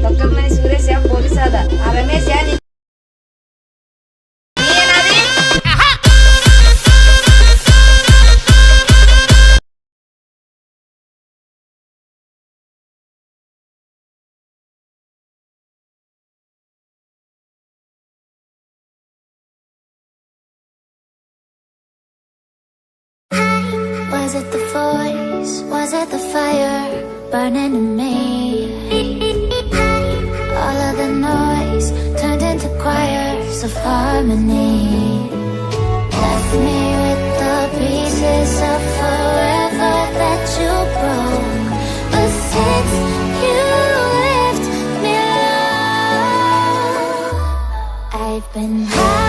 పక్కన మని సురేష్ పోలీస్ ఆదా ఆ Ramesh యాని Was it the voice? Was it the fire burning in me? All of the noise turned into choirs of harmony. Left me with the pieces of forever that you broke. But since you left me alone, I've been high.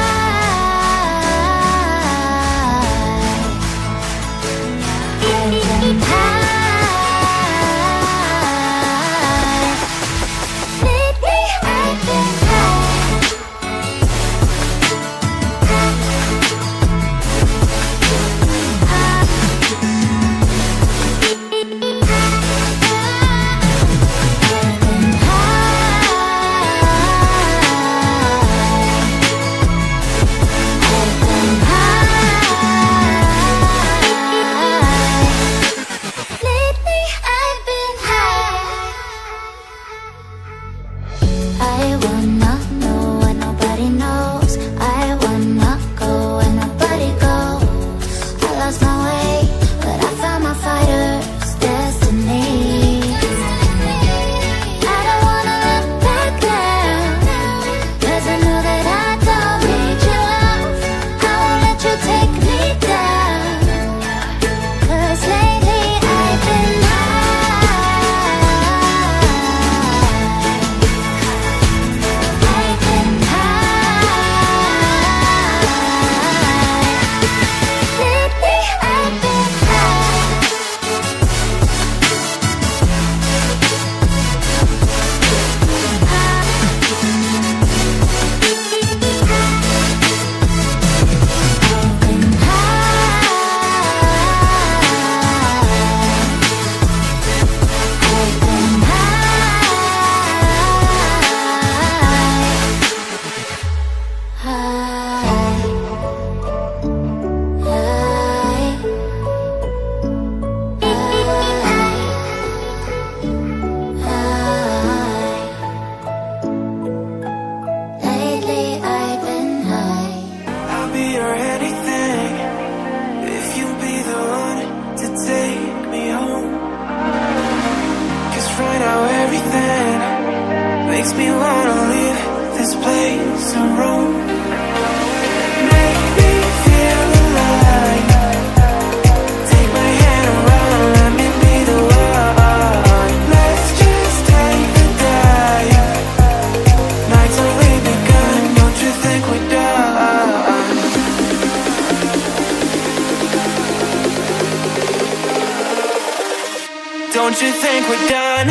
Don't you think we're done?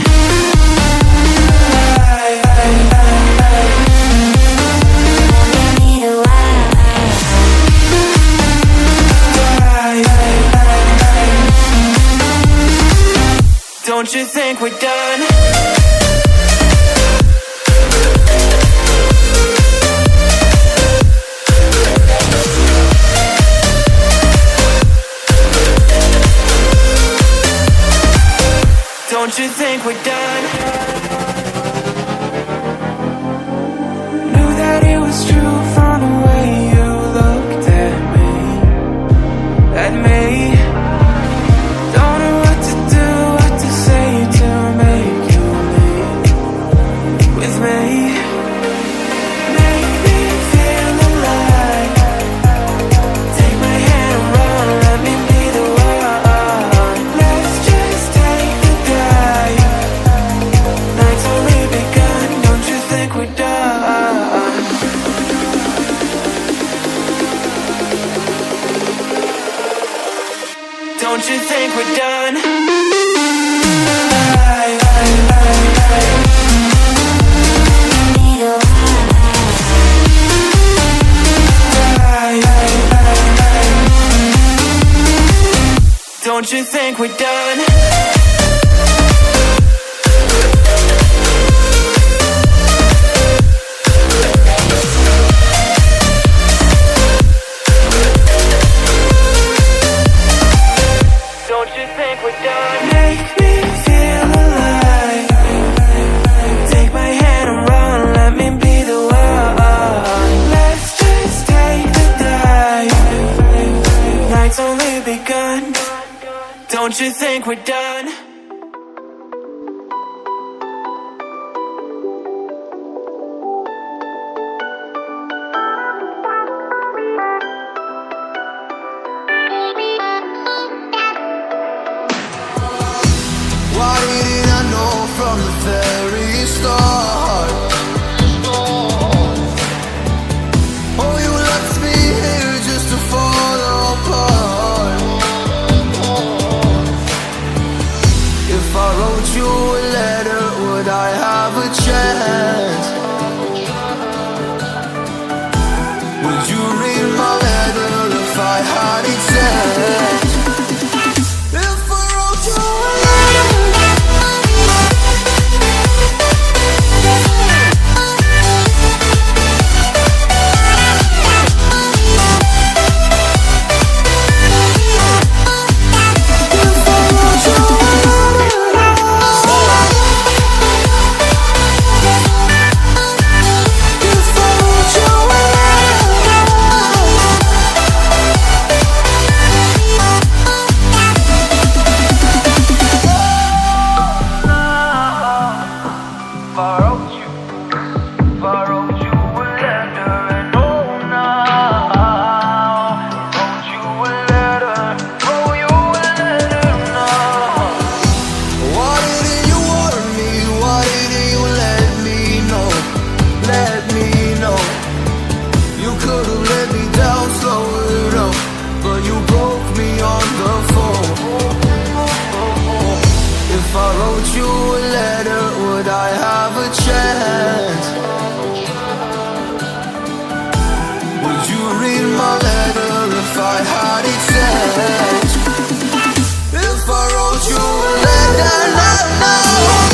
Don't you think we're done? Don't you think we're done? Knew that it was true from the way you looked at me. Don't know what to do, what to say to make you leave with me. Make me feel alive. Take my hand and run, let me be the one. Let's just take the dive. Night's only begun, don't you think we're done? Don't you think we're done? Don't you think we're done? Don't you think we're done? Make me feel alive. Take my hand and run, let me be the one. Let's just take the dive. Night's only begun. Don't you think we're done? Why didn't I know from the very start? Oh, you left me here just to fall apart. If I wrote you a letter, would I have a chance? Would you read my letter if I had it sent? If I wrote you a letter, if I wrote you a letter, no.